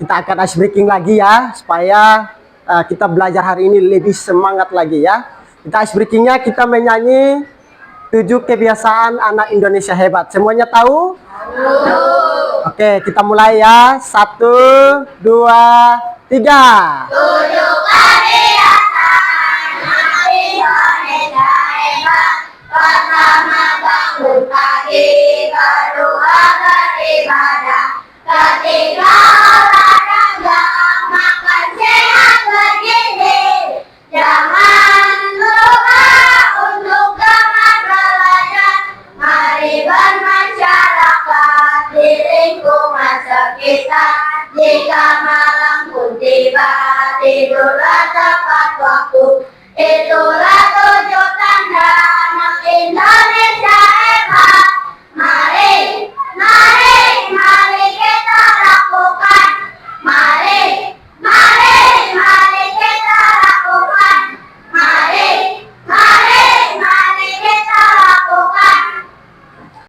Kita akan ice breaking lagi ya, supaya kita belajar hari ini lebih semangat lagi ya. Kita ice breakingnya kita menyanyi 7 kebiasaan anak Indonesia hebat. Semuanya tahu? Oke, kita mulai ya. 1, 2, 3. 7 kebiasaan anak Indonesia hebat. Pertama, bangun pagi. Kedua, beribadah. Ketiga, olahraga. Makan sehat bergizi. Jangan lupa untuk gemar belajar. Mari bermasyarakat di lingkungan sekitar. Jika malam pun tiba, tidurlah tepat waktu. Itulah 7 tanda anak Indonesia hebat. Mari kita lakukan